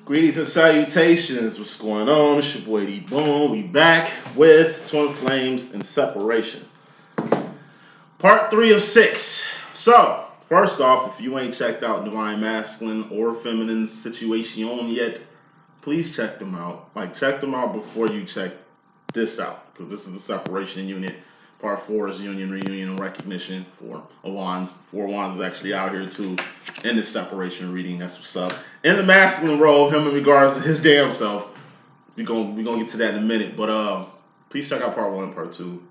Greetings and salutations. What's going on? It's your boy D.Boom. We back with Twin Flames and Separation. Part 3 of 6. So, first off, if you ain't checked out Divine Masculine or Feminine Situation yet, please check them out. Check them out before you check this out, because this is the separation unit. Part 4 is union, reunion, and recognition for Wands. 4 Wands is actually out here too in this separation reading. That's what's up. In the masculine role, him in regards to his damn self. We're gonna get to that in a minute. But please check out part 1 and part 2.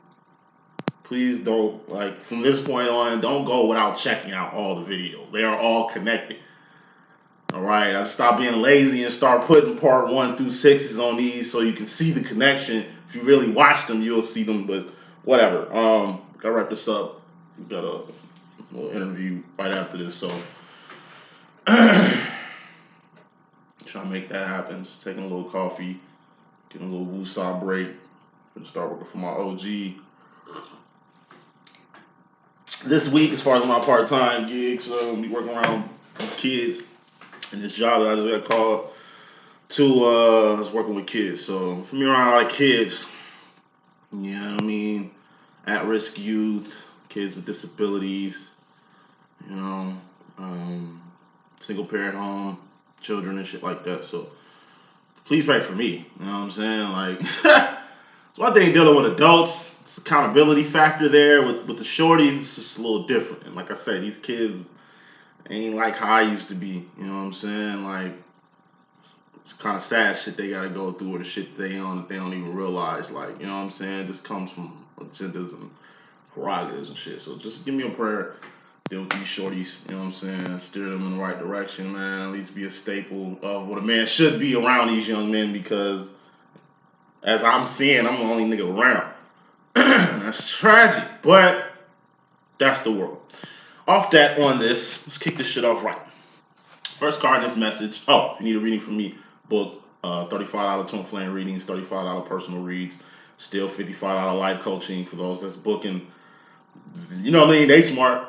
Please don't, from this point on, don't go without checking out all the videos. They are all connected. Alright, I stop being lazy and start putting part 1 through 6s on these so you can see the connection. If you really watch them, you'll see them, but whatever. Gotta wrap this up. We got a little interview right after this, so trying to make that happen. Just taking a little coffee, getting a little woosah break. Gonna start working for my OG. This week, as far as my part-time gigs, be working around these kids. And this job that I just got called to, I was working with kids. So for me, around a lot of kids, you know what I mean? At-risk youth, kids with disabilities, single parent home, children and shit like that. So please pray for me. You know what I'm saying? It's one thing dealing with adults. It's accountability factor there. With the shorties, it's just a little different. And like I said, these kids ain't like how I used to be. You know what I'm saying? It's kind of sad shit they gotta go through, or the shit they don't even realize. You know what I'm saying? This comes from agendas and prerogatives and shit. So just give me a prayer. Deal with these shorties, you know what I'm saying? Steer them in the right direction, man. At least be a staple of what a man should be around these young men, because as I'm seeing, I'm the only nigga around. That's tragic, but that's the world. Off that, on this, let's kick this shit off right. First card in this message. Oh, if you need a reading from me, book, $35 Twin Flame readings, $35 personal reads, still $55 life coaching for those that's booking. You know what I mean? They smart.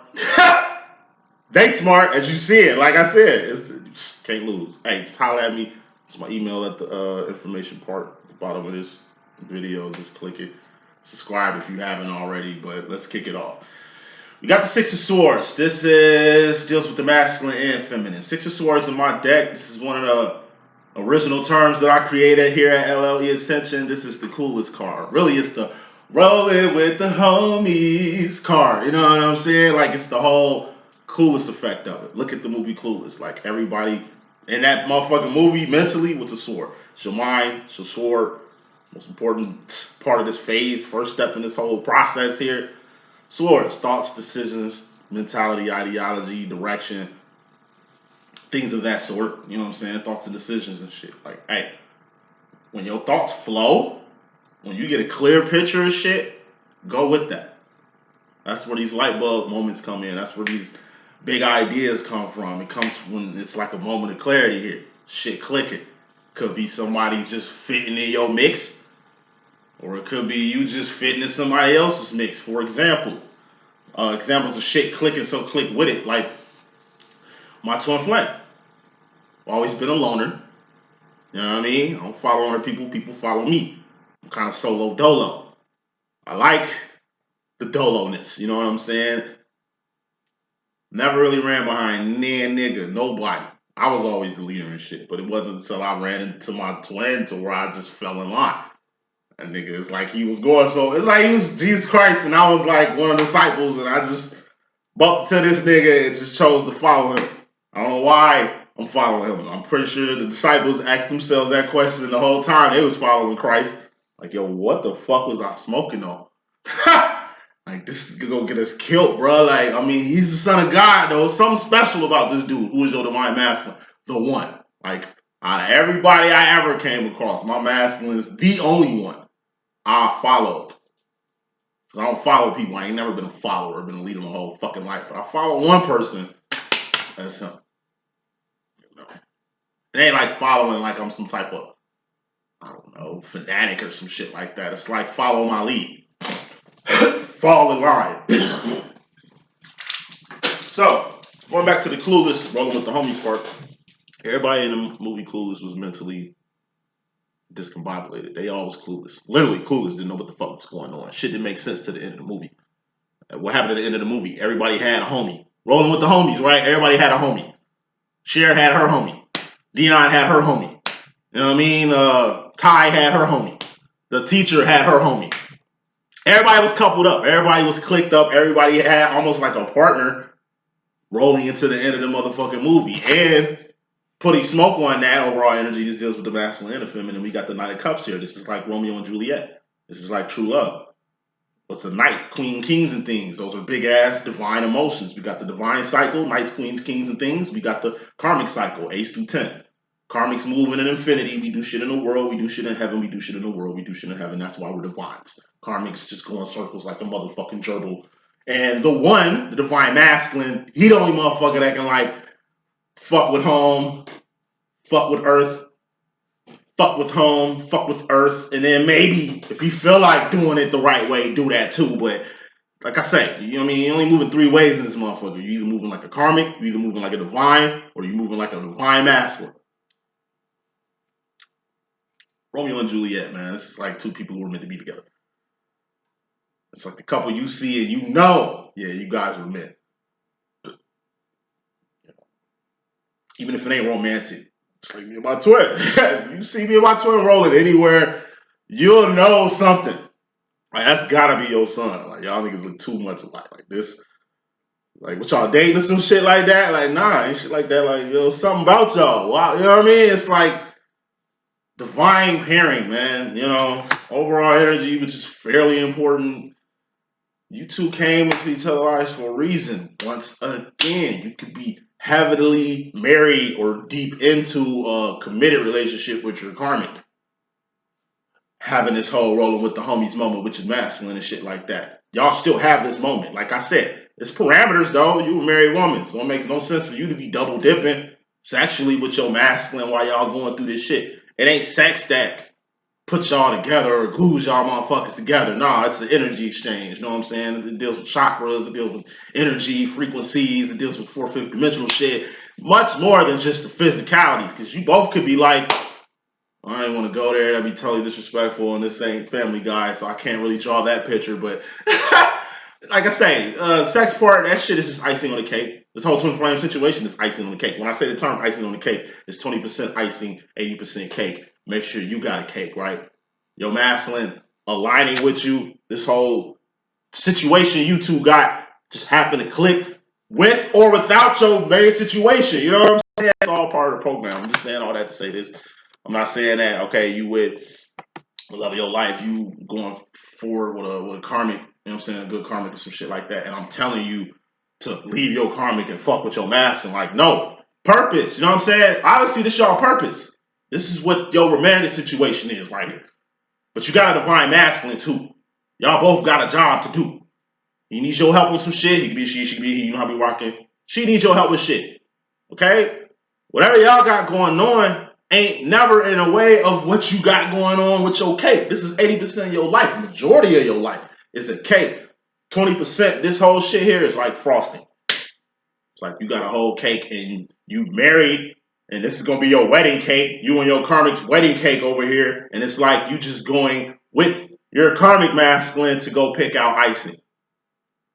They smart, as you see it. Like I said, can't lose. Hey, just holler at me. It's my email at the information part at the bottom of this video. Just click it. Subscribe if you haven't already, but let's kick it off. We got the Six of Swords. This deals with the masculine and feminine. Six of Swords in my deck. This is one of the original terms that I created here at LLE.Ascension. This is the coolest card. Really, it's the rolling with the homies card. You know what I'm saying? It's the whole coolest effect of it. Look at the movie Clueless. Everybody in that motherfucking movie mentally with a sword. It's your mind, it's your sword. Most important part of this phase, first step in this whole process here. Swords, thoughts, decisions, mentality, ideology, direction, things of that sort. You know what I'm saying? Thoughts and decisions and shit. Hey, when your thoughts flow, when you get a clear picture of shit, go with that. That's where these light bulb moments come in. That's where these big ideas come from. It comes when it's like a moment of clarity here. Shit clicking. Could be somebody just fitting in your mix, or it could be you just fitting in somebody else's mix. For example, examples of shit clicking, so click with it. Like my twin flame. Always been a loner. You know what I mean? I don't follow other people. People follow me. I'm kind of solo dolo. I like the dolo-ness. You know what I'm saying? Never really ran behind nigga, nobody. I was always the leader and shit, but it wasn't until I ran into my twin to where I just fell in line. That nigga, it's like he was going so, it's like he was Jesus Christ and I was like one of the disciples, and I just bumped to this nigga and just chose to follow him. I don't know why I'm following him. I'm pretty sure the disciples asked themselves that question the whole time they was following Christ. Yo, what the fuck was I smoking on? This is gonna get us killed, bro. He's the son of God, though. Something special about this dude who is your divine masculine. The one. Out of everybody I ever came across, my masculine is the only one I follow. Because I don't follow people. I ain't never been a follower. I've been a leader my whole fucking life. But I follow one person. That's him. It ain't like following like I'm some type of, I don't know, fanatic or some shit like that. It's like follow my lead. Fall in line. So, going back to the clueless, rolling with the homies part. Everybody in the movie Clueless was mentally discombobulated. They all was clueless. Literally clueless, didn't know what the fuck was going on. Shit didn't make sense to the end of the movie. What happened at the end of the movie? Everybody had a homie. Rolling with the homies, right? Everybody had a homie. Cher had her homie. Dion had her homie. You know what I mean? Ty had her homie. The teacher had her homie. Everybody was coupled up. Everybody was clicked up. Everybody had almost like a partner rolling into the end of the motherfucking movie. And putting smoke on that overall energy, this deals with the masculine and the feminine. We got the Knight of Cups here. This is like Romeo and Juliet. This is like true love. What's a knight? Queen, kings, and things. Those are big ass divine emotions. We got the divine cycle, knights, queens, kings, and things. We got the karmic cycle, ace through 10. Karmic's moving in infinity. We do shit in the world. We do shit in heaven. We do shit in the world. We do shit in heaven. That's why we're divines. Karmic's just going circles like a motherfucking gerbil. And the one, the divine masculine, he the only motherfucker that can like fuck with home, fuck with earth, fuck with home, fuck with earth, and then maybe if you feel like doing it the right way, do that too. But like I say, you know what I mean? You're only moving three ways in this motherfucker. You're either moving like a karmic, you're either moving like a divine, or you're moving like a divine masculine. Romeo and Juliet, man. This is like two people who were meant to be together. It's like the couple you see and you know, yeah, you guys were meant. Even if it ain't romantic. It's like me and my twin. You see me and my twin rolling anywhere, you'll know something. Like, that's gotta be your son. Like, y'all niggas look too much alike. Like, this, like, what y'all dating or some shit like that? Like, nah, ain't shit like that. Like, yo, something about y'all. Wow, you know what I mean? It's like divine pairing, man. You know, overall energy, which is fairly important. You two came into each other's lives for a reason. Once again, you could be heavily married or deep into a committed relationship with your karmic. Having this whole rolling with the homies moment, which is masculine and shit like that. Y'all still have this moment. Like I said, it's parameters though. You a married woman, so it makes no sense for you to be double dipping sexually with your masculine while y'all going through this shit. It ain't sex that puts y'all together or glues y'all motherfuckers together. Nah, it's an energy exchange. You know what I'm saying? It deals with chakras, it deals with energy, frequencies, it deals with fourth, fifth dimensional shit. Much more than just the physicalities, because you both could be like, I ain't want to go there. That'd be totally disrespectful, and this ain't Family Guy, so I can't really draw that picture. But like I say, sex part, that shit is just icing on the cake. This whole twin flame situation is icing on the cake. When I say the term icing on the cake, it's 20% icing, 80% cake. Make sure you got a cake, right? Your masculine aligning with you. This whole situation you two got just happened to click with or without your main situation. You know what I'm saying? It's all part of the program. I'm just saying all that to say this. I'm not saying that, okay, you with the love of your life, you going forward with a karmic, you know what I'm saying, a good karmic or some shit like that, and I'm telling you to leave your karmic and fuck with your master. Like, no. Purpose, you know what I'm saying? Obviously, this y'all purpose. This is what your romantic situation is right here. But you got a divine masculine, too. Y'all both got a job to do. He needs your help with some shit. He could be she could be he. You know how we rocking. She needs your help with shit. Okay? Whatever y'all got going on ain't never in a way of what you got going on with your cake. This is 80% of your life. Majority of your life is a cake. 20%, this whole shit here is like frosting. It's like you got a whole cake and you married, and this is going to be your wedding cake. You and your karmic's wedding cake over here. And it's like you just going with your karmic masculine to go pick out icing.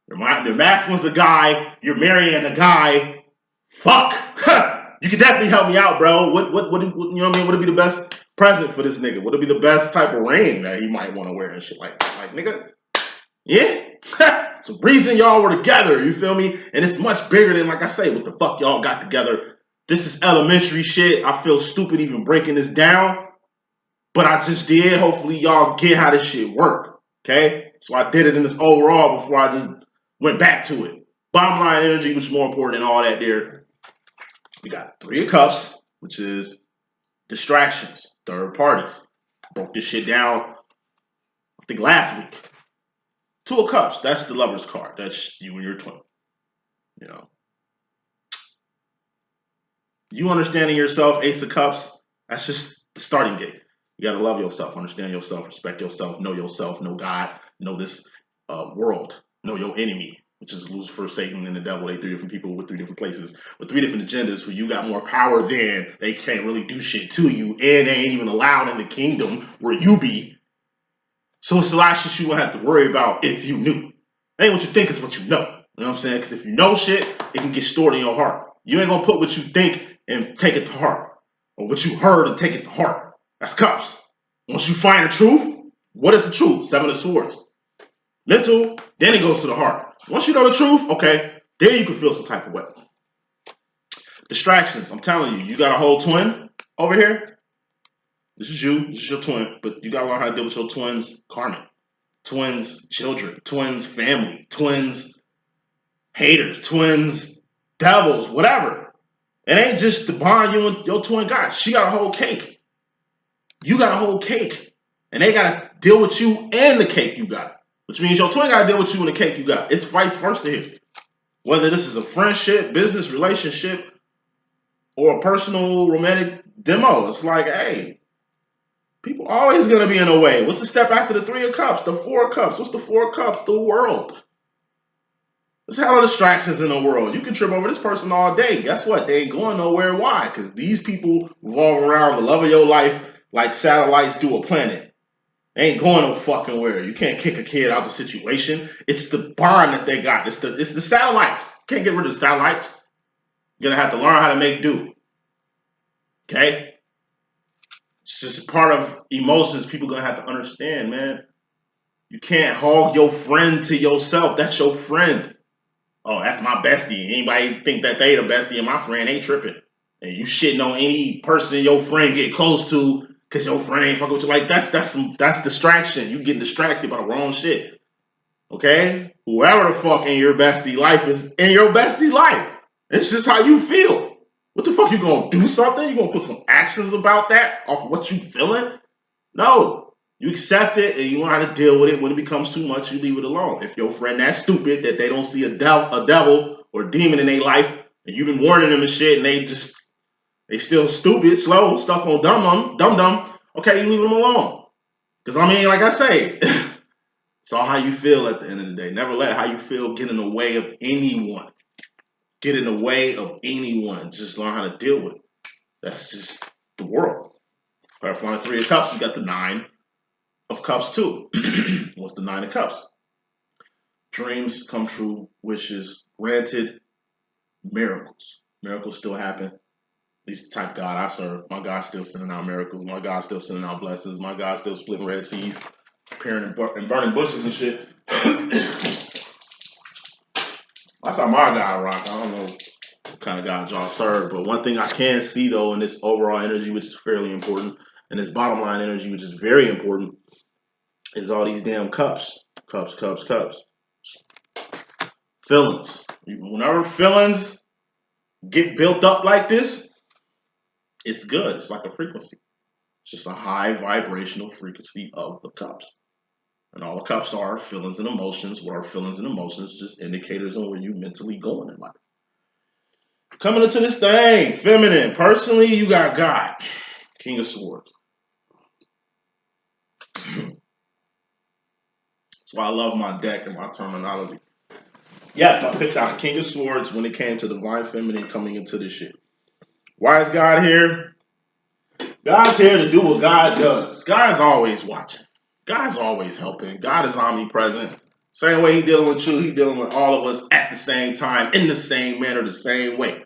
Your masculine's a guy. You're marrying a guy. Fuck. You can definitely help me out, bro. What, you know what I mean? Would it be the best present for this nigga? Would it be the best type of ring that he might want to wear and shit like that? Like, nigga, yeah? It's a reason y'all were together, you feel me? And it's much bigger than, like I say, what the fuck y'all got together. This is elementary shit. I feel stupid even breaking this down, but I just did. Hopefully y'all get how this shit work, okay? So I did it in this overall before I just went back to it. Bottom line energy, which is more important than all that there. We got 3 of Cups, which is distractions, third parties. I broke this shit down, I think, last week. 2 of Cups, that's the Lover's card. That's you and your twin. You know. You understanding yourself, Ace of Cups, that's just the starting gate. You got to love yourself, understand yourself, respect yourself, know God, know this world, know your enemy. which is Lucifer, Satan, and the devil. They three different people with three different places, with three different agendas where you got more power than they can't really do shit to you, and they ain't even allowed in the kingdom where you be. So it's a lot of shit you won't have to worry about if you knew. It ain't what you think, is what you know. You know what I'm saying? Because if you know shit, it can get stored in your heart. You ain't gonna put what you think and take it to heart, or what you heard and take it to heart. That's cups. Once you find the truth, what is the truth? Seven of Swords. Mental, then it goes to the heart. Once you know the truth, okay, then you can feel some type of way. Distractions. I'm telling you, you got a whole twin over here. This is you. This is your twin. But you got to learn how to deal with your twins' karma. Twins' children. Twins' family. Twins' haters. Twins' devils. Whatever. It ain't just the bond you and your twin got. She got a whole cake. You got a whole cake. And they got to deal with you and the cake you got. Which means your twin got to deal with you and the cake you got. It's vice versa here. Whether this is a friendship, business, relationship, or a personal romantic demo, it's like, hey, people always going to be in a way. What's the step after the 3 of Cups? The 4 of Cups. What's the 4 of Cups? The world. There's hella distractions in the world. You can trip over this person all day. Guess what? They ain't going nowhere. Why? Because these people revolve around the love of your life like satellites do a planet. They ain't going no fucking where. You can't kick a kid out of the situation. It's the bond that they got. It's the satellites. Can't get rid of the satellites. You're gonna have to learn how to make do. Okay? It's just part of emotions people gonna have to understand, man. You can't hog your friend to yourself. That's your friend. Oh, that's my bestie. Anybody think that they the bestie and my friend ain't tripping. And you shitting on any person your friend get close to because your friend ain't fucking with you. Like, that's distraction. You getting distracted by the wrong shit. Okay? Whoever the fuck in your bestie life is in your bestie life. It's just how you feel. What the fuck, you gonna do something? You gonna put some actions about that off of what you feeling? No. You accept it and you learn how to deal with it. When it becomes too much, you leave it alone. If your friend that's stupid that they don't see a devil or demon in their life, and you've been warning them and shit, and they still stupid, slow, stuck on dumb, okay, you leave them alone. Because I mean, like I say, it's all how you feel at the end of the day. Never let how you feel get in the way of anyone. Get in the way of anyone. Just learn how to deal with it. That's just the world. Clarifying the 3 of Cups, you got the 9 of Cups too. What's the 9 of Cups? Dreams come true, wishes granted, miracles. Miracles still happen. At least the type of God I serve. My God's still sending out miracles. My God's still sending out blessings. My God's still splitting Red Seas, appearing and burning bushes and shit. That's how my God rock. I don't know what kind of God y'all serve, but one thing I can see though in this overall energy, which is fairly important, and this bottom line energy, which is very important, is all these damn cups. Cups. Feelings. Whenever feelings get built up like this, it's good. It's like a frequency. It's just a high vibrational frequency of the cups. And all the cups are feelings and emotions. What are feelings and emotions? Just indicators on where you mentally going in life. Coming into this thing, feminine. Personally, you got God. King of Swords. That's why I love my deck and my terminology. Yes, I picked out a King of Swords when it came to Divine Feminine coming into this shit. Why is God here? God's here to do what God does. God's always watching. God's always helping. God is omnipresent. Same way He dealing with you, He dealing with all of us at the same time, in the same manner, the same way.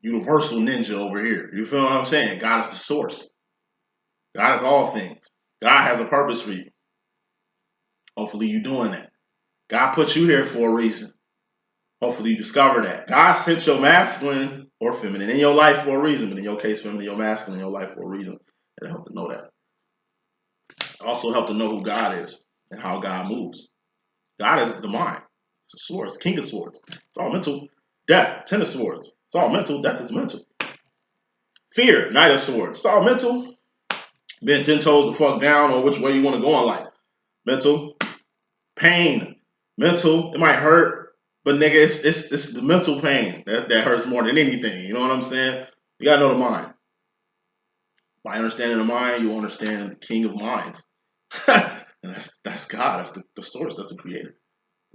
Universal ninja over here. You feel what I'm saying? God is the source. God is all things. God has a purpose for you. Hopefully you're doing that. God put you here for a reason. Hopefully you discover that. God sent your masculine or feminine in your life for a reason. But in your case, feminine, your masculine in your life for a reason. It'll help to know that. Also help to know who God is and how God moves. God is the mind. It's the swords, King of Swords. It's all mental. Death, 10 of Swords. It's all mental. Death is mental. Fear, Knight of Swords. It's all mental. Being 10 toes the fuck down on which way you want to go in life. Mental. Pain. Mental. It might hurt, but nigga, it's the mental pain that hurts more than anything. You know what I'm saying? You gotta know the mind. By understanding the mind, you understand the King of Minds. And that's God. That's the source. That's the creator.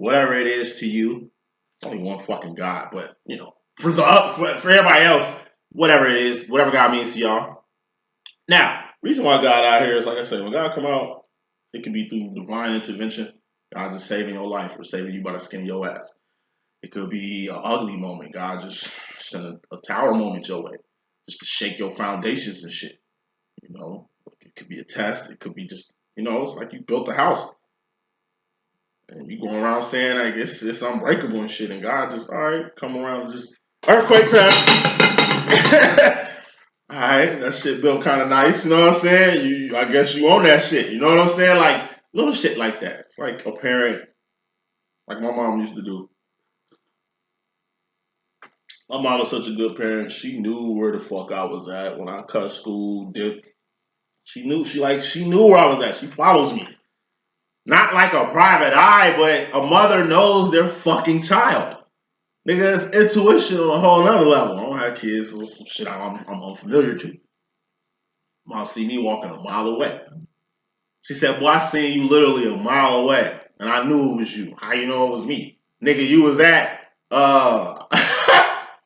whatever it is to you. It's only one fucking God, but you know, for everybody else, whatever it is, whatever God means to y'all. Now, reason why God out here is like I said, when God come out, it can be through divine intervention. God just saving your life or saving you by the skin of your ass. It could be an ugly moment. God just send a tower moment your way, just to shake your foundations and shit. You know, it could be a test. It could be just, you know, it's like you built a house and you going around saying like it's unbreakable and shit, and God just all right, come around and just earthquake time. All right, that shit built kind of nice. You know what I'm saying? I guess you own that shit. You know what I'm saying? Like little shit like that. It's like a parent, like my mom used to do. My mom was such a good parent. She knew where the fuck I was at when I cut school, dipped. She knew where I was at. She follows me. Not like a private eye, but a mother knows their fucking child. Nigga, it's intuition on a whole nother level. I don't have kids, so some shit I'm unfamiliar to. Mom see me walking a mile away. She said, boy, I seen you literally a mile away. And I knew it was you. How you know it was me? Nigga, you was at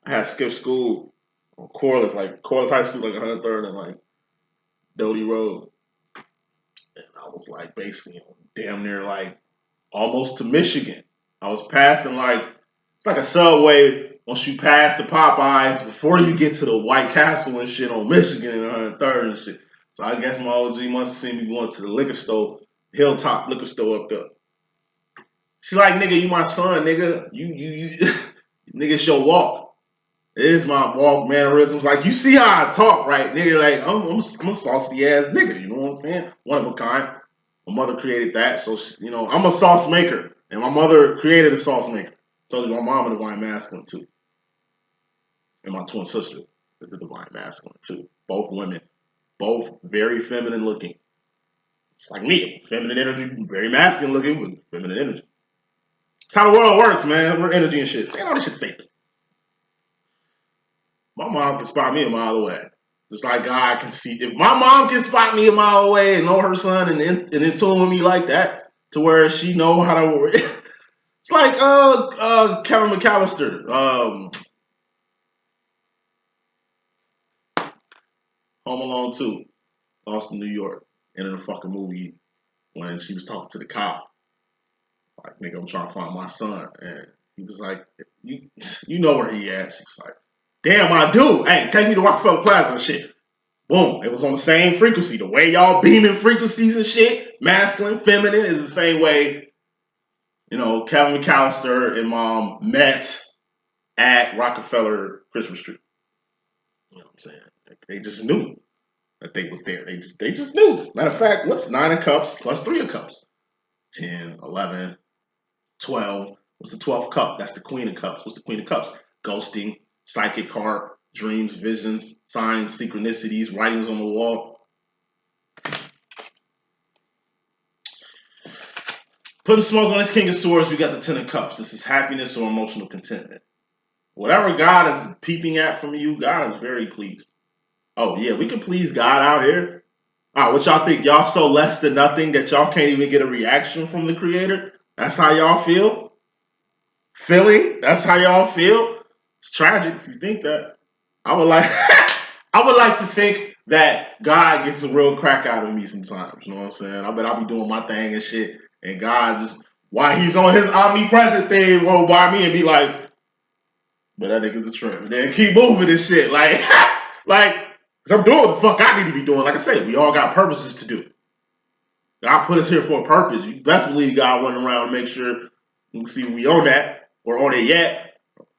I had skipped school on Corliss High School, like 103rd and like Doty Road. And I was like basically damn near like almost to Michigan. I was passing like, it's like a subway once you pass the Popeyes before you get to the White Castle and shit on Michigan and 103rd and shit. So I guess my OG must have seen me going to the liquor store, Hilltop liquor store up there. She like, nigga, you my son, nigga. You nigga, it's your walk. It is my walk mannerisms. Like, you see how I talk, right? Nigga, like, I'm a saucy ass nigga, you know what I'm saying? One of a kind. My mother created that, so, you know, I'm a sauce maker. And my mother created a sauce maker. Told you my mom a divine masculine, too. And my twin sister is a divine masculine, too. Both women. Both very feminine looking. It's like me. Feminine energy, very masculine looking with feminine energy. It's how the world works, man. We're energy and shit. Saying all this shit status. My mom can spot me a mile away. Just like God can see. If my mom can spot me a mile away and know her son and in tune with me like that, to where she know how to work. It's like Kevin McAllister. Home Alone 2. Lost in New York. End of the fucking movie when she was talking to the cop. Like, nigga, I'm trying to find my son. And he was like, you know where he at. She was like, damn, I do. Hey, take me to Rockefeller Plaza and shit. Boom. It was on the same frequency. The way y'all beaming frequencies and shit, masculine, feminine, is the same way, you know, Kevin McAllister and mom met at Rockefeller Christmas tree. You know what I'm saying? They just knew that they was there. They just knew. Matter of fact, what's 9 of cups plus 3 of cups? 10, 11, 12. What's the 12th cup? That's the Queen of Cups. What's the Queen of Cups? Ghosting, psychic card, dreams, visions, signs, synchronicities, writings on the wall. Putting smoke on this King of Swords, we got the 10 of Cups. This is happiness or emotional contentment. Whatever God is peeping at from you, God is very pleased. Oh, yeah, we can please God out here. All right, what y'all think? Y'all so less than nothing that y'all can't even get a reaction from the Creator? That's how y'all feel? Feeling? That's how y'all feel? It's tragic if you think that. I would like to think that God gets a real crack out of me sometimes. You know what I'm saying? I bet I'll be doing my thing and shit, and God just, while he's on his omnipresent thing, roll by me and be like, but that nigga's a trip. And then keep moving and shit. Like, cause I'm doing what the fuck I need to be doing. Like I said, we all got purposes to do. God put us here for a purpose. You best believe God running around and make sure you can see if we on that or on it yet.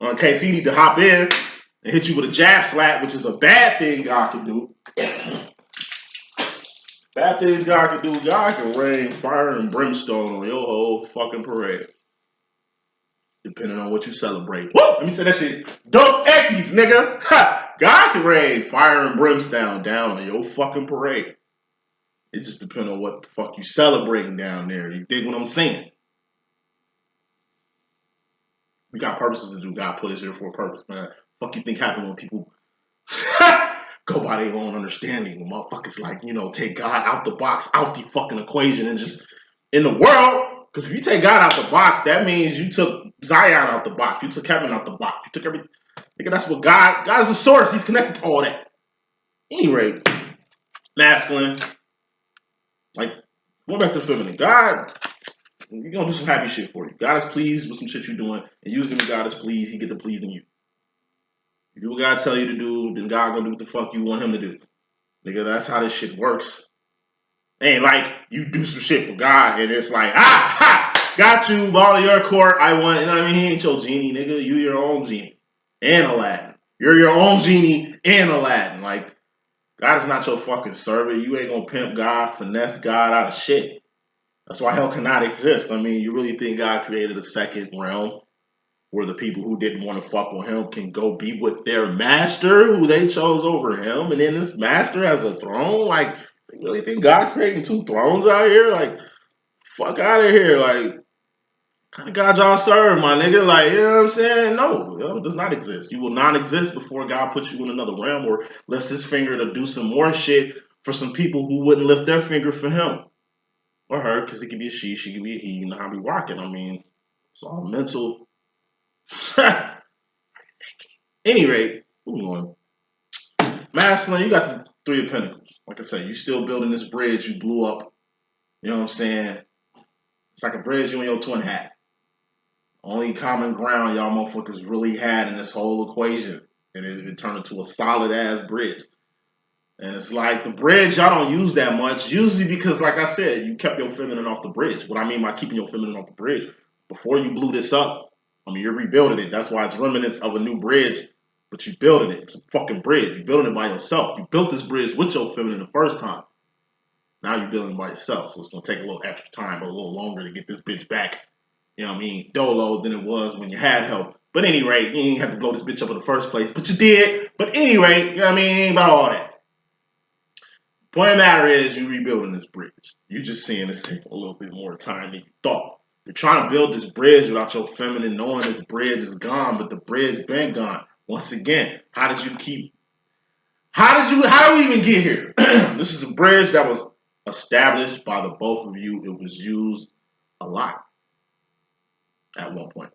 In case he need to hop in and hit you with a jab slap, which is a bad thing God can do. Bad things God can do. God can rain fire and brimstone on your whole fucking parade. Depending on what you celebrate. Woo! Let me say that shit. Dos Equis, nigga. Ha! God can rain fire and brimstone down on your fucking parade. It just depends on what the fuck you celebrating down there. You dig what I'm saying? We got purposes to do. God put us here for a purpose, man. Fuck you think happen when people go by their own understanding? When motherfuckers like, you know, take God out the box, out the fucking equation, and just in the world, Because if you take God out the box, that means you took Zion out the box. You took heaven out the box. You took everything. Nigga, that's what God is the source. He's connected to all that. Anyway, masculine. Like, going back to the feminine. God, you're going to do some happy shit for you. God is pleased with some shit you're doing. And usually when God is pleased, he get to pleasing you. You do what God tell you to do, then God gonna do what the fuck you want him to do. Nigga, that's how this shit works. Ain't like you do some shit for God and it's like, got you, ball of your court, I want, you know what I mean? He ain't your genie, nigga. You your own genie. And Aladdin. You're your own genie and Aladdin. Like, God is not your fucking servant. You ain't gonna pimp God, finesse God out of shit. That's why hell cannot exist. I mean, you really think God created a second realm where the people who didn't want to fuck with him can go be with their master who they chose over him, and then this master has a throne? Like, you really think God creating two thrones out here? Like, fuck out of here. Like, what kind of God y'all serve, my nigga? Like, you know what I'm saying? No, it does not exist. You will not exist before God puts you in another realm or lifts his finger to do some more shit for some people who wouldn't lift their finger for him. Or her, because it could be a she could be a he. You know how we rocking. I mean, it's all mental. Any rate, moving on. Masculine, you got the Three of Pentacles. Like I said, you still building this bridge you blew up. You know what I'm saying? It's like a bridge you and your twin had. Only common ground y'all motherfuckers really had in this whole equation. And it turned into a solid ass bridge. And it's like the bridge y'all don't use that much. Usually because, like I said, you kept your feminine off the bridge. What I mean by keeping your feminine off the bridge, before you blew this up, I mean, you're rebuilding it. That's why it's remnants of a new bridge. But you building it. It's a fucking bridge. You're building it by yourself. You built this bridge with your feminine the first time. Now you're building it by yourself. So it's going to take a little extra time, or a little longer to get this bitch back, you know what I mean, dolo than it was when you had help. But at any rate, you didn't have to blow this bitch up in the first place. But you did. But at any rate, you know what I mean, it ain't about all that. Point of the matter is, you rebuilding this bridge. You just seeing this take a little bit more time than you thought. You're trying to build this bridge without your feminine knowing this bridge is gone, but the bridge been gone. Once again, how do we even get here? This is a bridge that was established by the both of you. It was used a lot at one point.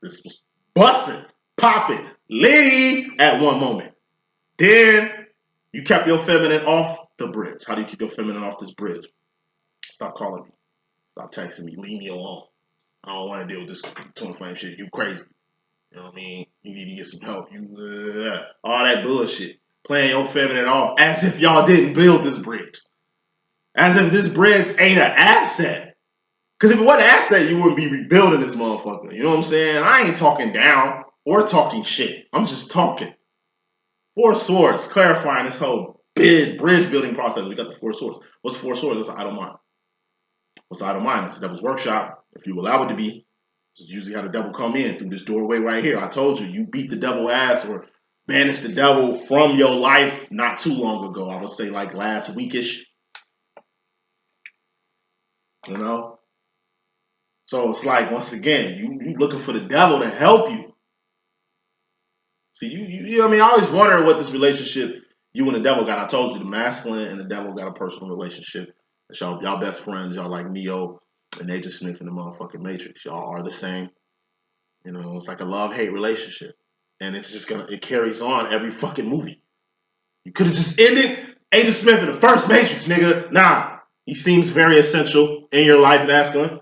This was busting, popping, litty at one moment. Then you kept your feminine off the bridge. How do you keep your feminine off this bridge? Stop calling me. Stop texting me. Leave me alone. I don't want to deal with this twin flame shit. You crazy. You know what I mean? You need to get some help. All that bullshit. Playing your feminine off as if y'all didn't build this bridge. As if this bridge ain't an asset. Because if it wasn't an asset, you wouldn't be rebuilding this motherfucker. You know what I'm saying? I ain't talking down or talking shit. I'm just talking. Four Swords, clarifying this whole big bridge building process. We got the Four Swords. What's Four Swords? That's an idle mind. What's idle mind? It's the devil's workshop. If you allow it to be, this is usually how the devil come in, through this doorway right here. I told you, you beat the devil ass or banished the devil from your life not too long ago. I would say like last weekish. You know? So it's like, once again, you looking for the devil to help you. See, you know what I mean? I always wonder what this relationship you and the devil got. I told you, the masculine and the devil got a personal relationship. Y'all best friends. Y'all like Neo and Agent Smith in the motherfucking Matrix. Y'all are the same. You know, it's like a love-hate relationship. And it's just it carries on every fucking movie. You could have just ended Agent Smith in the first Matrix, nigga. Nah, he seems very essential in your life, masculine.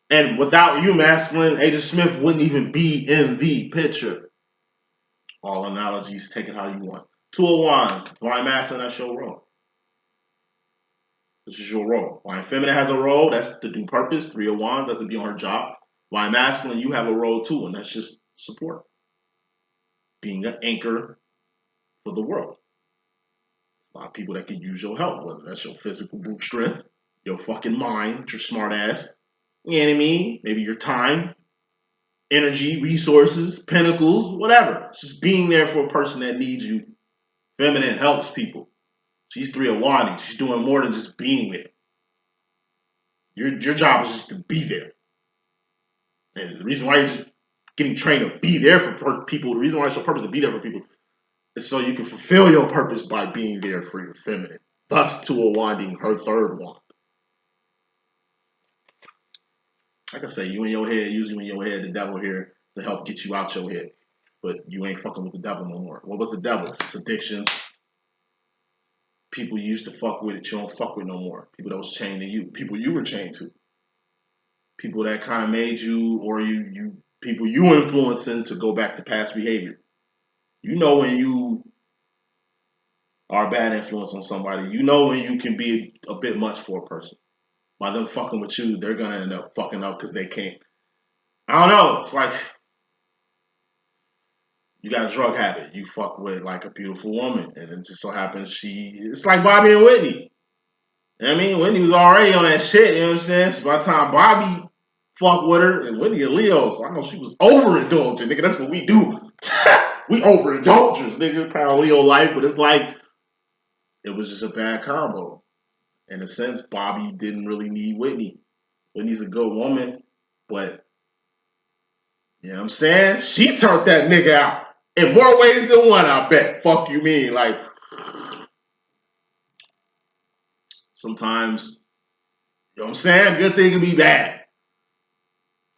And without you, masculine, Agent Smith wouldn't even be in the picture. All analogies, take it how you want. Two of Wands, Divine Masculine, that's your role. This is your role. Divine Feminine has a role, that's to do purpose. Three of Wands, that's to be on her job. Divine Masculine, you have a role too, and that's just support. Being an anchor for the world. A lot of people that can use your help, whether that's your physical brute strength, your fucking mind, your smart ass, you know what I mean? Maybe your time, energy, resources, pinnacles, whatever. It's just being there for a person that needs you. Feminine helps people. She's Three of Wands. She's doing more than just being there. Your job is just to be there. And the reason why you're just getting trained to be there for people, the reason why it's your purpose to be there for people, is so you can fulfill your purpose by being there for your feminine. Thus, Two of Wanding her third wand. like I say, you in your head, usually in your head, the devil here to help get you out your head. But you ain't fucking with the devil no more. What was the devil? It's addictions. People you used to fuck with that you don't fuck with no more. People that was chained to you. People you were chained to. People that kind of made you, or people you influencing to go back to past behavior. You know when you are a bad influence on somebody. You know when you can be a bit much for a person. By them fucking with you, they're gonna end up fucking up because they can't. I don't know. It's like you got a drug habit. You fuck with like a beautiful woman, and it just so happens it's like Bobby and Whitney. You know what I mean? Whitney was already on that shit, you know what I'm saying? So by the time Bobby fucked with her, and Whitney a Leo, so I know she was overindulgent, nigga. That's what we do. We overindulgers, nigga. Proud Leo life, but it's like it was just a bad combo. In a sense, Bobby didn't really need Whitney. Whitney's a good woman, but you know what I'm saying? She turned that nigga out in more ways than one, I bet. Fuck you mean? Like, sometimes, you know what I'm saying? Good thing can be bad.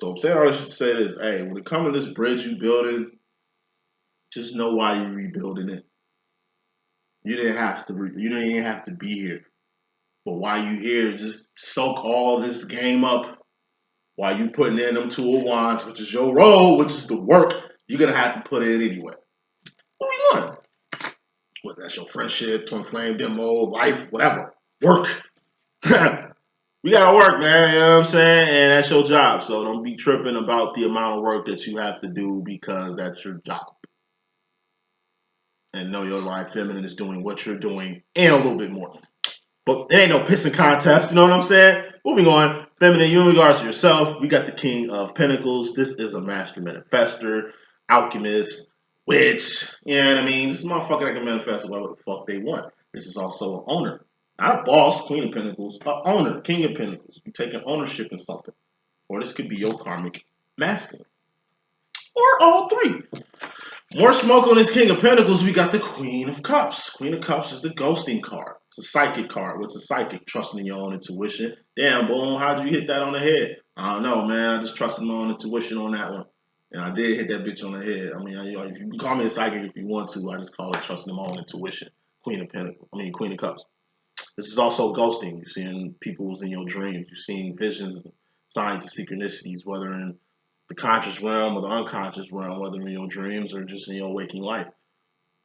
So I'm saying I should say this. Hey, when it comes to this bridge you building, just know why you're rebuilding it. You didn't have to. You didn't even have to be here. But while you here, just soak all this game up. While you putting in them 2 of wands, which is your role, which is the work, you're gonna have to put in anyway. What we want? Whether that's your friendship, twin flame demo, life, whatever. Work. We gotta work, man. You know what I'm saying? And that's your job. So don't be tripping about the amount of work that you have to do because that's your job. And know your life feminine is doing what you're doing and a little bit more. But it ain't no pissing contest, you know what I'm saying? Moving on, feminine, you in regards to yourself, we got the King of Pentacles. This is a master manifester, alchemist, witch, you know what I mean? This is a motherfucker that can manifest whatever the fuck they want. This is also an owner. Not a boss, Queen of Pentacles, an owner, King of Pentacles. You're taking ownership in something. Or this could be your karmic masculine. Or all three. More smoke on this King of Pentacles, we got the Queen of Cups. Queen of Cups is the ghosting card. It's a psychic card. What's a psychic? Trusting in your own intuition. Damn, boom, how'd you hit that on the head? I don't know, man. I just trusted my own intuition on that one. And I did hit that bitch on the head. I mean, you can call me a psychic if you want to. I just call it trusting in my own intuition. Queen of Pentacles. Queen of Cups. This is also ghosting. You're seeing people's in your dreams. You're seeing visions, signs, and synchronicities, whether in the conscious realm or the unconscious realm, whether in your dreams or just in your waking life.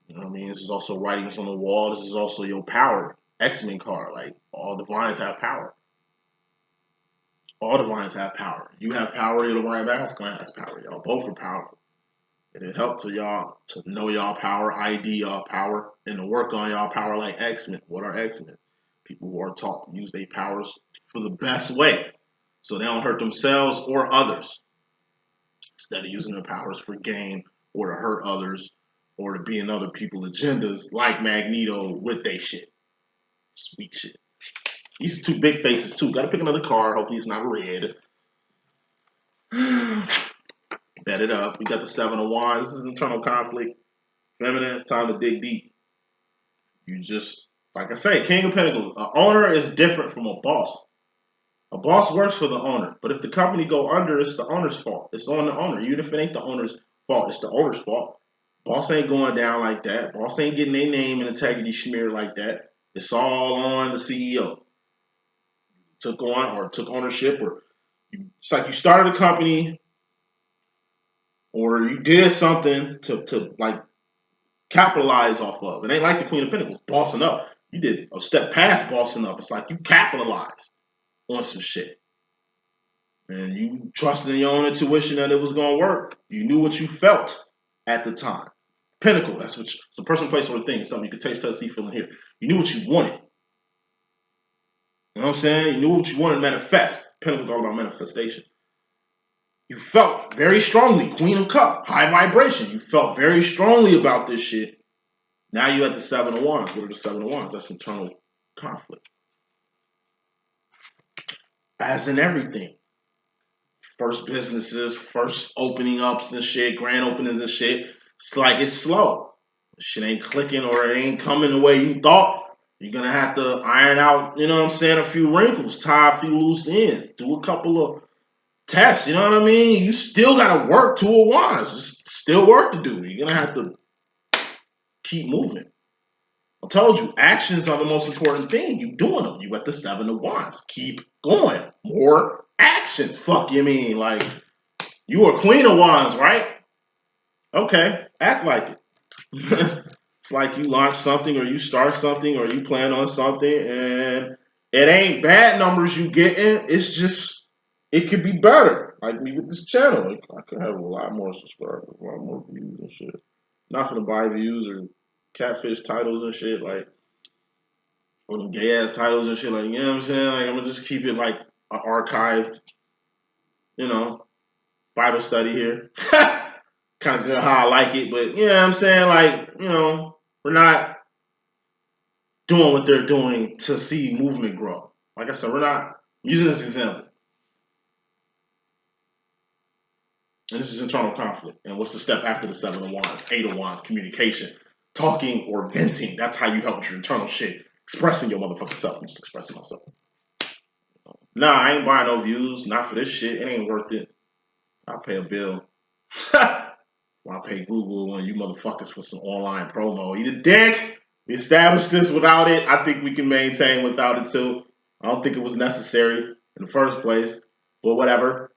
You know what I mean? This is also writings on the wall. This is also your power. X-Men card. Like, all divines have power. All divines have power. You have power, your divine masculine has power. Y'all both are powerful. It'll help to y'all to know y'all power, ID y'all power, and to work on y'all power like X-Men. What are X-Men? People who are taught to use their powers for the best way so they don't hurt themselves or others. Instead of using their powers for gain or to hurt others or to be in other people's agendas like Magneto with they shit. Sweet shit. These are 2 big faces too. Gotta pick another card. Hopefully it's not red. Bet it up. We got the 7 of Wands. This is internal conflict. Feminine, it's time to dig deep. You just, like I say, King of Pentacles. An owner is different from a boss. A boss works for the owner, but if the company go under, it's the owner's fault. It's on the owner. Even if it ain't the owner's fault, it's the owner's fault. Boss ain't going down like that. Boss ain't getting their name and integrity smeared like that. It's all on the CEO. Took ownership, or it's like you started a company, or you did something to like capitalize off of. It ain't like the Queen of Pentacles, bossing up. You did a step past bossing up. It's like you capitalized on some shit. And you trusted in your own intuition that it was going to work. You knew what you felt at the time. Pinnacle, it's a person, place, or a thing. Something you could taste, touch, see, feel, and hear. You knew what you wanted. You know what I'm saying? You knew what you wanted to manifest. Pinnacle's all about manifestation. You felt very strongly. Queen of Cup, high vibration. You felt very strongly about this shit. Now you at the 7 of Wands. What are the 7 of Wands? That's internal conflict. As in everything. First businesses, first opening ups and shit, grand openings and shit. It's like it's slow. Shit ain't clicking or it ain't coming the way you thought. You're gonna have to iron out, you know what I'm saying, a few wrinkles, tie a few loose ends, do a couple of test. You know what I mean? You still gotta work to a wands. There's still work to do. You're gonna have to keep moving. I told you, actions are the most important thing. You doing them. You got the 7 of Wands. Keep going. More actions. Fuck you mean? Like, you are Queen of Wands, right? Okay, act like it. It's like you launch something or you start something or you plan on something and it ain't bad numbers you getting. It's just, it could be better. Like me with this channel. Like, I could have a lot more subscribers, a lot more views and shit. Not for the buy views or catfish titles and shit. Like, or them gay ass titles and shit, like, you know what I'm saying? Like, I'm gonna just keep it like an archived, you know, Bible study here. Kind of good how I like it, but you know what I'm saying? Like, you know, we're not doing what they're doing to see movement grow. Like I said, we're not I'm using this example. And this is internal conflict. And what's the step after the 7 of Wands, 8 of Wands, communication, talking or venting. That's how you help with your internal shit. Expressing your motherfucking self. I'm just expressing myself. Nah, I ain't buying no views. Not for this shit. It ain't worth it. I'll pay a bill. I'll pay Google and you motherfuckers for some online promo. Eat a dick. We established this without it. I think we can maintain without it too. I don't think it was necessary in the first place. But whatever.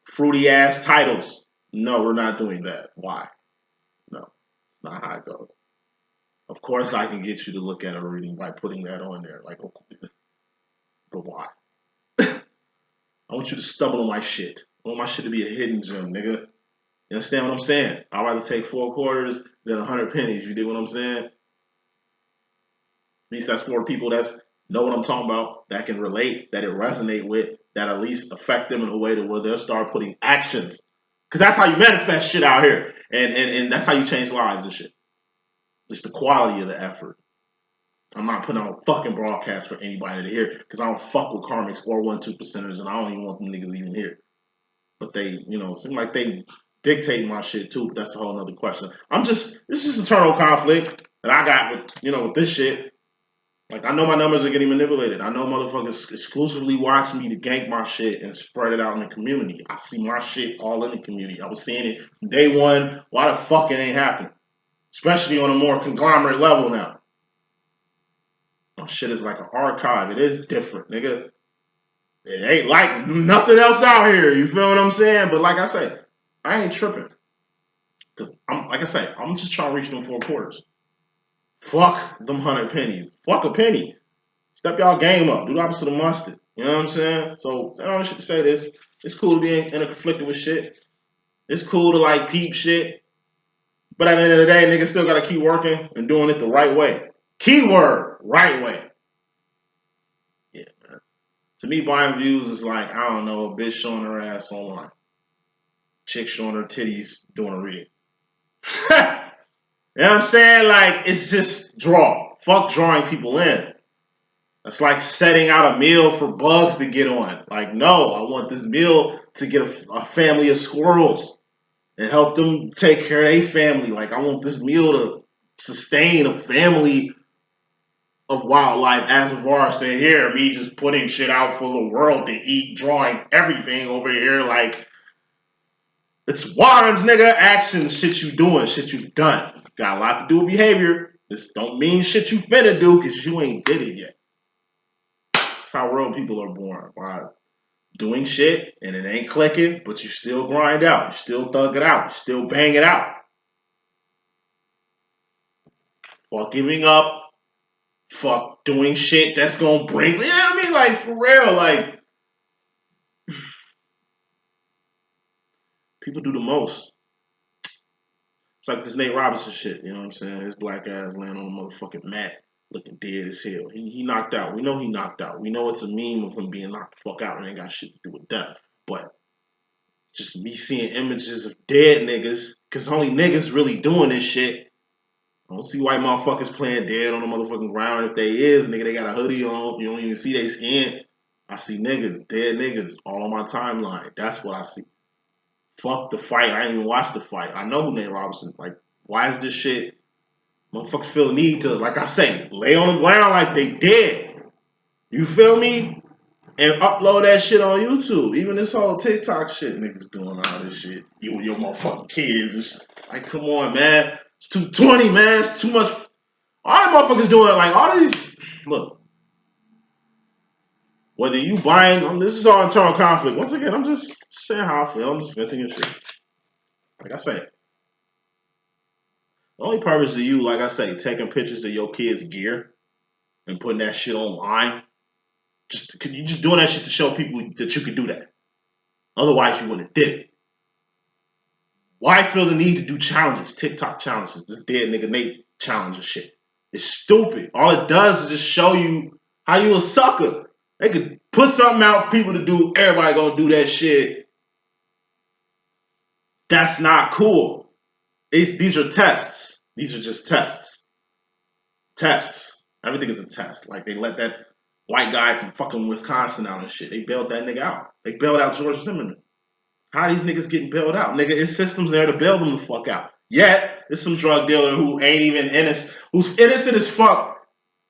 Fruity ass titles. No, we're not doing that. Why? No. It's not how it goes. Of course I can get you to look at a reading by putting that on there. Like, okay. But why? I want you to stumble on my shit. I want my shit to be a hidden gem, nigga. You understand what I'm saying? I'd rather take 4 quarters than 100 pennies. You dig what I'm saying? At least that's for people that know what I'm talking about, that can relate, that it resonate with, that at least affect them in a way to where they'll start putting actions. Because that's how you manifest shit out here. And that's how you change lives and shit. It's the quality of the effort. I'm not putting on a fucking broadcast for anybody to hear because I don't fuck with karmics or 1-2%ers and I don't even want them niggas even here. But they, you know, seem like they dictate my shit too, but that's a whole nother question. This is internal conflict that I got with, you know, with this shit. Like, I know my numbers are getting manipulated. I know motherfuckers exclusively watch me to gank my shit and spread it out in the community. I see my shit all in the community. I was seeing it from day one. Why the fuck it ain't happening? Especially on a more conglomerate level now. My shit is like an archive. It is different, nigga. It ain't like nothing else out here. You feel what I'm saying? But like I say, I ain't tripping. Because like I say, I'm just trying to reach them 4 quarters. Fuck them 100 pennies. Fuck a penny. Step y'all game up. Do the opposite of mustard. You know what I'm saying? So I don't shit to say this. It's cool to be in a conflict with shit. It's cool to like peep shit. But at the end of the day, niggas still gotta keep working and doing it the right way. Keyword, right way. Yeah, man. To me, buying views is like, I don't know, a bitch showing her ass online. Chick showing her titties doing a reading. You know what I'm saying? Like, it's just draw. Fuck drawing people in. It's like setting out a meal for bugs to get on. Like, no, I want this meal to get a family of squirrels and help them take care of their family. Like, I want this meal to sustain a family of wildlife, as of ours saying here, me just putting shit out for the world to eat, drawing everything over here. Like, it's wands, nigga. Actions, shit you doing, shit you've done. Got a lot to do with behavior. This don't mean shit you finna do because you ain't did it yet. That's how real people are born. By doing shit and it ain't clicking, but you still grind out. You still thug it out. You still bang it out. Fuck giving up. Fuck doing shit that's gonna bring, you know what I mean? Like, for real, like, people do the most. It's like this Nate Robinson shit, you know what I'm saying? His black ass laying on the motherfucking mat looking dead as hell. He knocked out. We know he knocked out. We know it's a meme of him being knocked the fuck out and ain't got shit to do with death. But just me seeing images of dead niggas, because only niggas really doing this shit. I don't see white motherfuckers playing dead on the motherfucking ground. If they is, nigga, they got a hoodie on. You don't even see their skin. I see niggas, dead niggas, all on my timeline. That's what I see. Fuck the fight. I ain't even watch the fight. I know who Nate Robinson. Like, why is this shit? Motherfuckers feel the need to, like I say, lay on the ground like they dead. You feel me? and upload that shit on YouTube. Even this whole TikTok shit, niggas doing all this shit. You and your motherfucking kids. It's like, come on, man. It's 220, man. It's too much. All the motherfuckers doing like all these. Look, whether you buying, this is all internal conflict. Once again, I'm just saying how I feel. I'm just venting and shit. Like I say, the only purpose of you, like I say, taking pictures of your kids' gear and putting that shit online. You just doing that shit to show people that you can do that. Otherwise, you wouldn't have did it. Why feel the need to do challenges, TikTok challenges, this dead nigga Nate challenge and shit? It's stupid. All it does is just show you how you a sucker. They could put something out for people to do. Everybody gonna do that shit. That's not cool. These are tests. These are just tests. Tests. Everything is a test. Like they let that white guy from fucking Wisconsin out and shit. They bailed that nigga out. They bailed out George Zimmerman. How are these niggas getting bailed out? Nigga, it's systems there to bail them the fuck out. Yet, it's some drug dealer who ain't even innocent, who's innocent as fuck,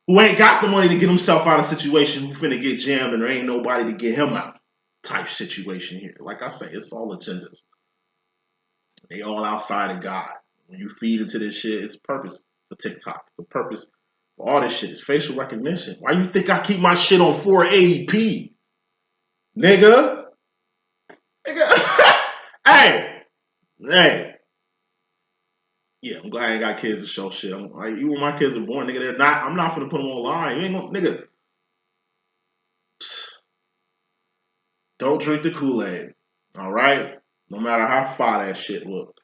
who ain't got the money to get himself out of a situation, who finna get jammed and there ain't nobody to get him out type situation here. Like I say, it's all agendas. They all outside of God. When you feed into this shit, it's a purpose for TikTok. It's a purpose for all this shit. It's facial recognition. Why you think I keep my shit on 480p? Nigga. Hey. Yeah, I'm glad I ain't got kids to show shit. I'm like, even when my kids are born, nigga, I'm not finna put them online. You ain't gonna, nigga. Don't drink the Kool-Aid. All right? No matter how far that shit look.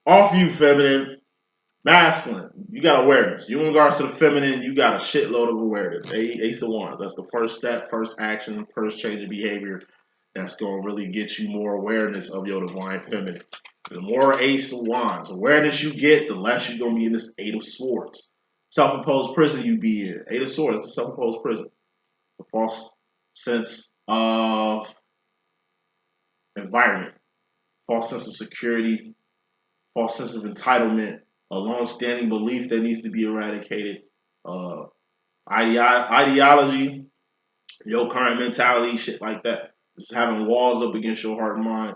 Off you, feminine. Masculine, you got awareness. You in regards to the feminine, you got a shitload of awareness. Ace of Wands. That's the first step, first action, first change of behavior. That's going to really get you more awareness of your divine feminine. The more Ace of Wands awareness you get, the less you're going to be in this Eight of Swords. Self-imposed prison you be in. Eight of Swords is a self-imposed prison. A false sense of environment. False sense of security. False sense of entitlement. A long-standing belief that needs to be eradicated. Ideology, your current mentality, shit like that. Just having walls up against your heart and mind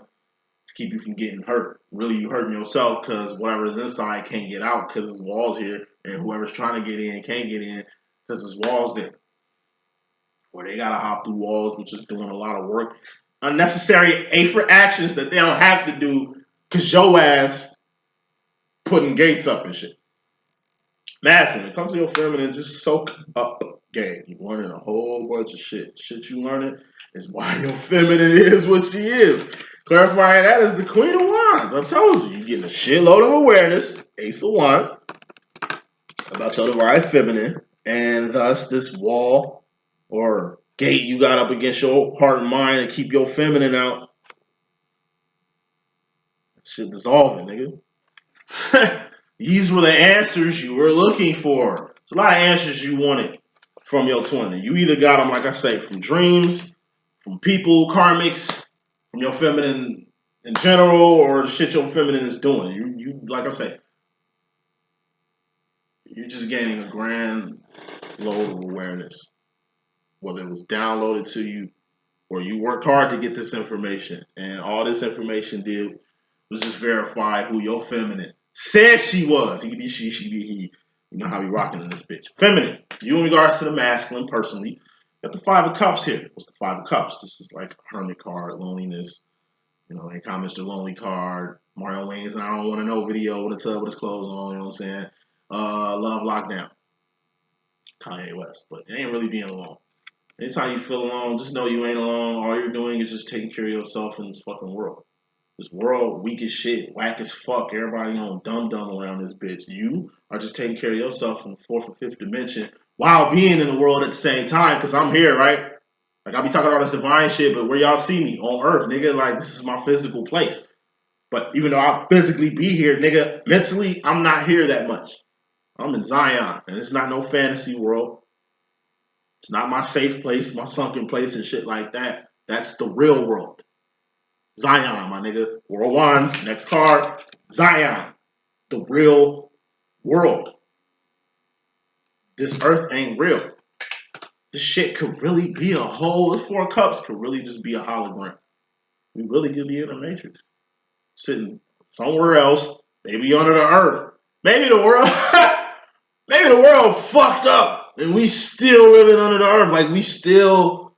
to keep you from getting hurt. Really, you hurting yourself because whatever's inside can't get out because there's walls here, and whoever's trying to get in can't get in because there's walls there. Or they gotta hop through walls, which is doing a lot of work. Unnecessary for actions that they don't have to do because your ass putting gates up and shit. Massive. When it comes to your feminine, just soak up game. You're learning a whole bunch of shit. Shit you learning is why your feminine is what she is. Clarifying that as the Queen of Wands. I told you, you're getting a shitload of awareness, Ace of Wands, about your divine feminine, and thus this wall or gate you got up against your heart and mind to keep your feminine out. Shit dissolving, nigga. These were the answers you were looking for. It's a lot of answers you wanted from your twin. You either got them, like I say, from dreams, from people, karmics, from your feminine in general, or the shit your feminine is doing. You like I say, you're just gaining a grand load of awareness. Whether it was downloaded to you or you worked hard to get this information. And all this information did was just verify who your feminine said she was. He could be she be he. You know how we rocking in this bitch. Feminine. You in regards to the masculine, personally, got the Five of Cups here. What's the Five of Cups? This is like a hermit card, loneliness. You know, they call Mr. Lonely card. Mario Wayne's I don't want to know video with a tub with his clothes on, you know what I'm saying? Love Lockdown. Kanye West. But it ain't really being alone. Anytime you feel alone, just know you ain't alone. All you're doing is just taking care of yourself in this fucking world. This world weak as shit, whack as fuck. Everybody on dumb around this bitch. You are just taking care of yourself in the fourth or fifth dimension while being in the world at the same time. Because I'm here, right? Like I be talking all this divine shit, but where y'all see me on Earth, nigga, like this is my physical place. But even though I physically be here, nigga, mentally I'm not here that much. I'm in Zion, and it's not no fantasy world. It's not my safe place, my sunken place, and shit like that. That's the real world. Zion, my nigga. Four of Wands, next card. Zion. The real world. This earth ain't real. this shit could really be a whole. This Four of Cups could really just be a hologram. We really could be in a matrix, sitting somewhere else, maybe under the earth. Maybe the world, maybe the world fucked up, and we still living under the earth. Like we still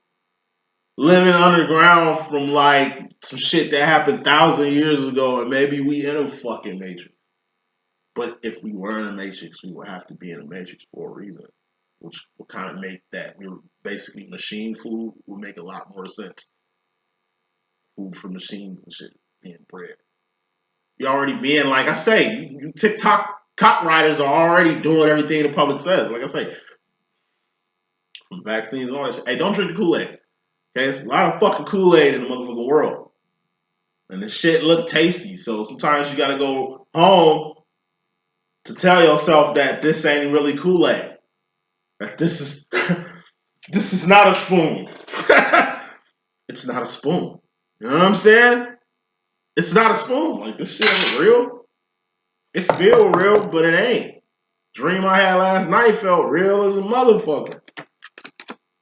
living underground from like some shit that happened 1,000 years ago, and maybe we in a fucking matrix. But if we were in a matrix, we would have to be in a matrix for a reason, which would kind of make that we were basically machine food would make a lot more sense. Food for machines and shit, being bread. You already being, like I say, you TikTok cop riders are already doing everything the public says. Like I say, from vaccines and all that shit. Hey, don't drink the Kool-Aid. Okay, there's a lot of fucking Kool-Aid in the motherfucking world. And this shit look tasty. So sometimes you gotta go home to tell yourself that this ain't really Kool-Aid. That this is this is not a spoon. It's not a spoon. You know what I'm saying? It's not a spoon. Like this shit ain't real. It feel real, but it ain't. Dream I had last night felt real as a motherfucker.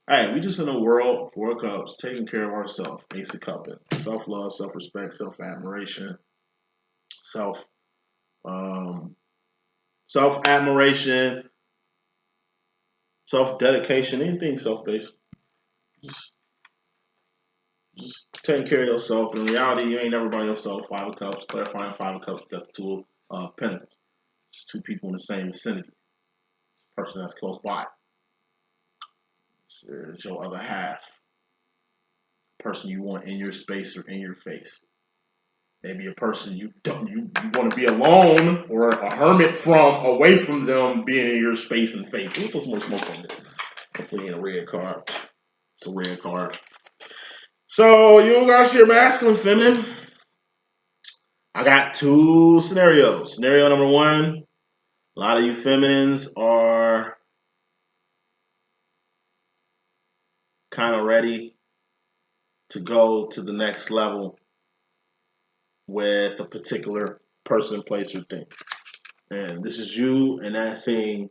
Hey, we just in a world, Four of Cups, taking care of ourselves. Ace of Cups. Self-love, self-respect, self-admiration, self-admiration, self-dedication, anything self-based. Just taking care of yourself. In reality, you ain't never by yourself. Five of Cups, clarifying Five of Cups, you got the Two of Pentacles. It's two people in the same vicinity. Person that's close by. It's your other half. Person you want in your space or in your face. Maybe a person you want to be alone or a hermit from, away from them being in your space and face. Let me put some more smoke on this. Hopefully in a red card. It's a red card. So you guys here, masculine, feminine. I got two scenarios. Scenario number one, a lot of you feminines are kind of ready to go to the next level with a particular person, place, or thing. And this is you and that thing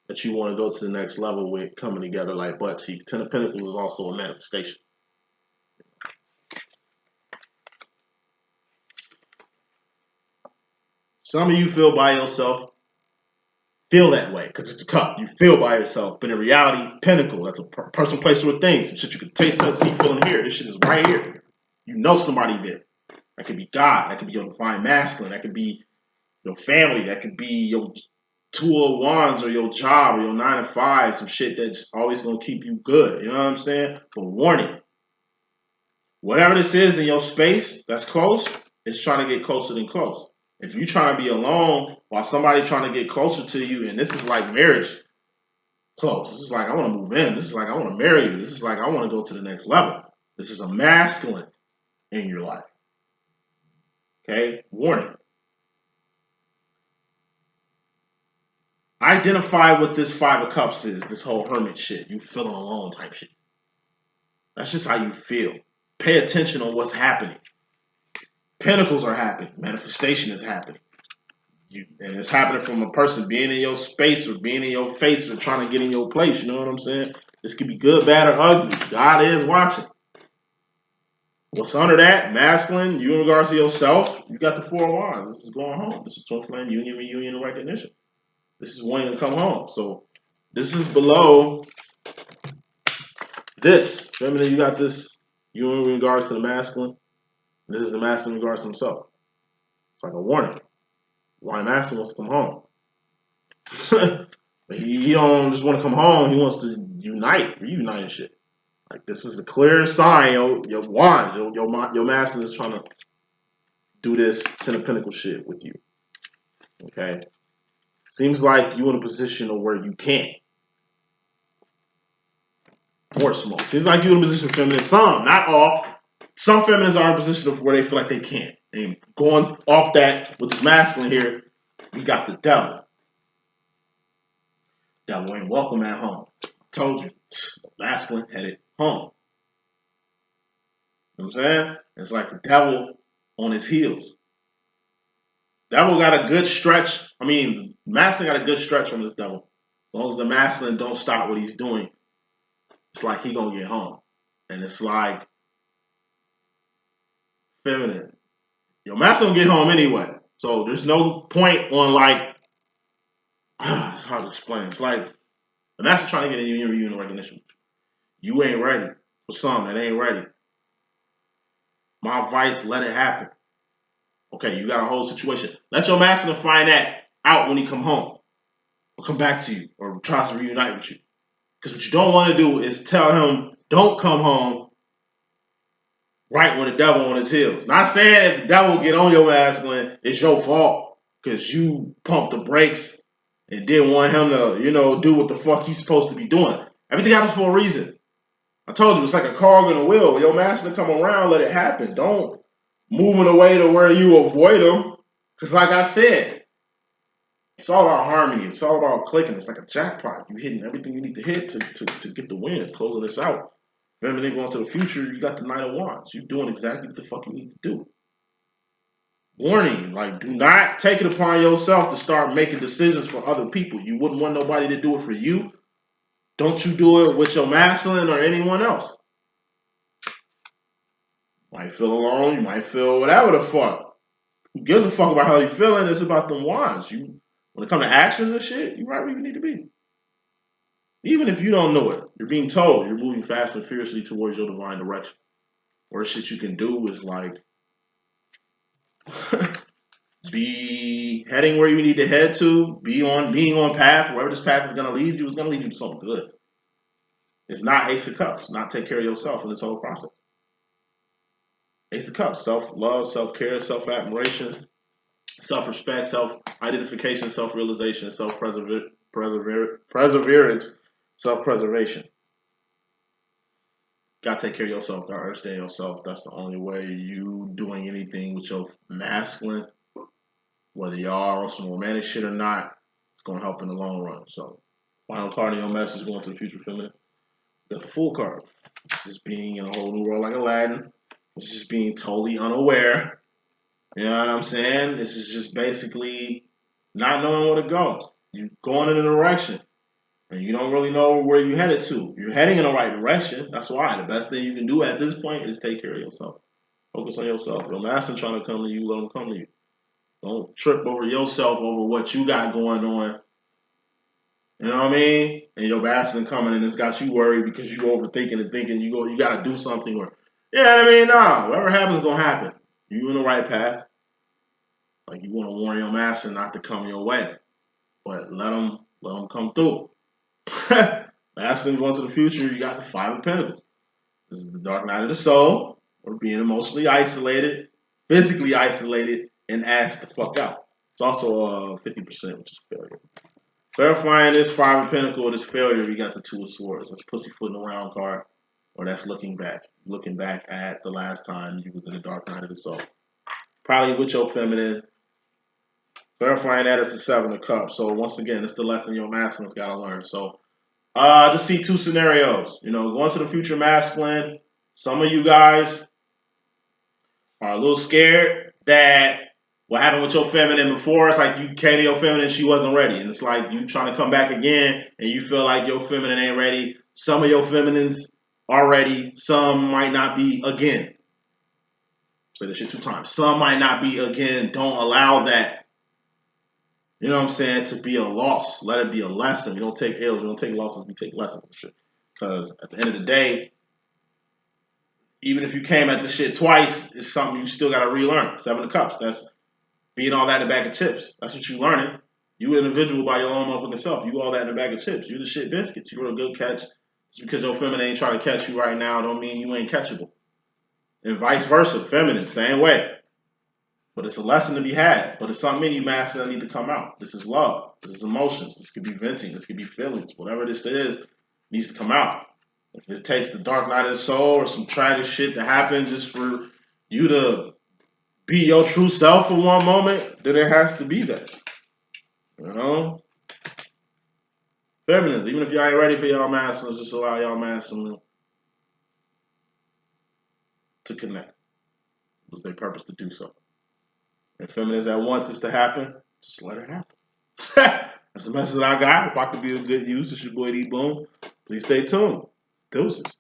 that you want to go to the next level with coming together like butt cheeks. Ten of Pentacles is also a manifestation. Some of you feel by yourself, feel that way because it's a cup. You feel by yourself, but in reality, Pentacle, that's a person, place, or thing. Some shit you can taste, touch, see, feel, and hear. This shit is right here. You know somebody there. That could be God. That could be your divine masculine. That could be your family. That could be your Two of Wands or your job or your 9 to 5. Some shit that's always going to keep you good. You know what I'm saying? But warning. Whatever this is in your space that's close, it's trying to get closer than close. If you're trying to be alone while somebody's trying to get closer to you, and this is like marriage close. This is like, I want to move in. This is like, I want to marry you. This is like, I want to go to the next level. This is a masculine in your life. Okay? Warning. Identify what this Five of Cups is, this whole hermit shit. You feeling alone type shit. That's just how you feel. Pay attention on what's happening. Pentacles are happening. Manifestation is happening. And it's happening from a person being in your space or being in your face or trying to get in your place. You know what I'm saying? This could be good, bad, or ugly. God is watching. What's under that? Masculine, you in regards to yourself, you got the Four of Wands. This is going home. This is twin flame, union, reunion, and recognition. This is wanting to come home. So this is below this. Feminine, you got this, you in regards to the masculine. This is the masculine in regards to himself. It's like a warning. Why masculine wants to come home. But he don't just want to come home. He wants to reunite and shit. Like this is a clear sign. Your wand, your masculine is trying to do this Ten of Pentacles shit with you. Okay, seems like you in a position of where you can't. More smoke. Seems like you in a position of feminine. Some, not all. Some feminines are in a position of where they feel like they can't. And going off that with this masculine here, we got the devil. Devil ain't welcome at home. Told you, masculine headed home. You know what I'm saying? It's like the devil on his heels. Devil got a good stretch. I mean, masculine got a good stretch on this devil. As long as the masculine don't stop what he's doing, it's like he gonna get home. And it's like, feminine, your master gonna get home anyway. So there's no point on like, it's hard to explain. It's like the master trying to get in your reunion recognition. You ain't ready for some that ain't ready. My advice, let it happen. Okay, you got a whole situation. Let your master find that out when he come home. Or come back to you. Or tries to reunite with you. Because what you don't want to do is tell him, don't come home right when the devil on his heels. Not saying if the devil get on your masculine, it's your fault. Because you pumped the brakes and didn't want him to, do what the fuck he's supposed to be doing. Everything happens for a reason. I told you, it's like a cog in a wheel. When your master come around, let it happen. Don't move in a way to where you avoid him. Because like I said, it's all about harmony. It's all about clicking. It's like a jackpot. You hitting everything you need to hit to get the win. Closing this out. Feminine going to the future, you got the Knight of Wands. You're doing exactly what the fuck you need to do. Warning, like, do not take it upon yourself to start making decisions for other people. You wouldn't want nobody to do it for you. Don't you do it with your masculine or anyone else. You might feel alone. You might feel whatever the fuck. Who gives a fuck about how you feeling? It's about them wands. When it comes to actions and shit, you're right where you need to be. Even if you don't know it, you're being told you're moving fast and fiercely towards your divine direction. Worst shit you can do is like be heading where you need to head to, being on path. Wherever this path is gonna lead you, it's gonna lead you to something good. It's not Ace of Cups, not take care of yourself in this whole process. Ace of Cups, self-love, self-care, self-admiration, self-respect, self-identification, self-realization, self-perseverance, self-preservation. Gotta take care of yourself, gotta understand yourself. That's the only way you doing anything with your masculine, whether y'all on some romantic shit or not, it's gonna help in the long run. So, final card in your message going to the future feminine. Got the Fool card. It's just being in a whole new world like Aladdin. It's just being totally unaware. You know what I'm saying? This is just basically not knowing where to go. You're going in a direction, and you don't really know where you're headed to. You're heading in the right direction. That's why the best thing you can do at this point is take care of yourself. Focus on yourself. Your master trying to come to you, let him come to you. Don't trip over yourself over what you got going on. You know what I mean? And your bastard coming and it's got you worried because you overthinking and thinking you gotta do something or nah, whatever happens is gonna happen. You in the right path. Like you wanna warn your master not to come your way. But let them come through. Masculine going to the future, you got the Five of Pentacles. This is the dark night of the soul, or being emotionally isolated, physically isolated, and asked the fuck out. It's also 50%, which is failure. Verifying this Five of Pentacles, this failure, we got the Two of Swords. That's pussyfooting around card, or that's looking back. Looking back at the last time you was in the dark night of the soul. Probably with your feminine. Verifying that is the Seven of Cups. So once again, it's the lesson your masculine's got to learn. So just see two scenarios. Going to the future masculine. Some of you guys are a little scared that what happened with your feminine before, it's like you came to your feminine, she wasn't ready. And it's like you trying to come back again and you feel like your feminine ain't ready. Some of your feminines are ready. Some might not be again. Say this shit 2 times. Some might not be again. Don't allow that, you know what I'm saying, to be a loss. Let it be a lesson. We don't take L's. We don't take losses. We take lessons and shit. Because at the end of the day, even if you came at this shit twice, it's something you still got to relearn. Seven of Cups. That's being all that in a bag of chips. That's what you learning. You an individual by your own motherfucking self. You all that in a bag of chips. You the shit biscuits. You were a good catch. Just because your feminine ain't trying to catch you right now don't mean you ain't catchable. And vice versa. Feminine, same way. But it's a lesson to be had. But it's something in you, master, that need to come out. This is love. This is emotions. This could be venting. This could be feelings. Whatever this is needs to come out. If it takes the dark night of the soul or some tragic shit to happen just for you to be your true self for one moment, then it has to be that. Feminines, even if y'all ain't ready for y'all masculines, just allow y'all masculine to connect. It was their purpose to do so. And feminines that want this to happen, just let it happen. That's the message I got. If I could be of good use, it's your boy D.Boom. Please stay tuned. Deuces.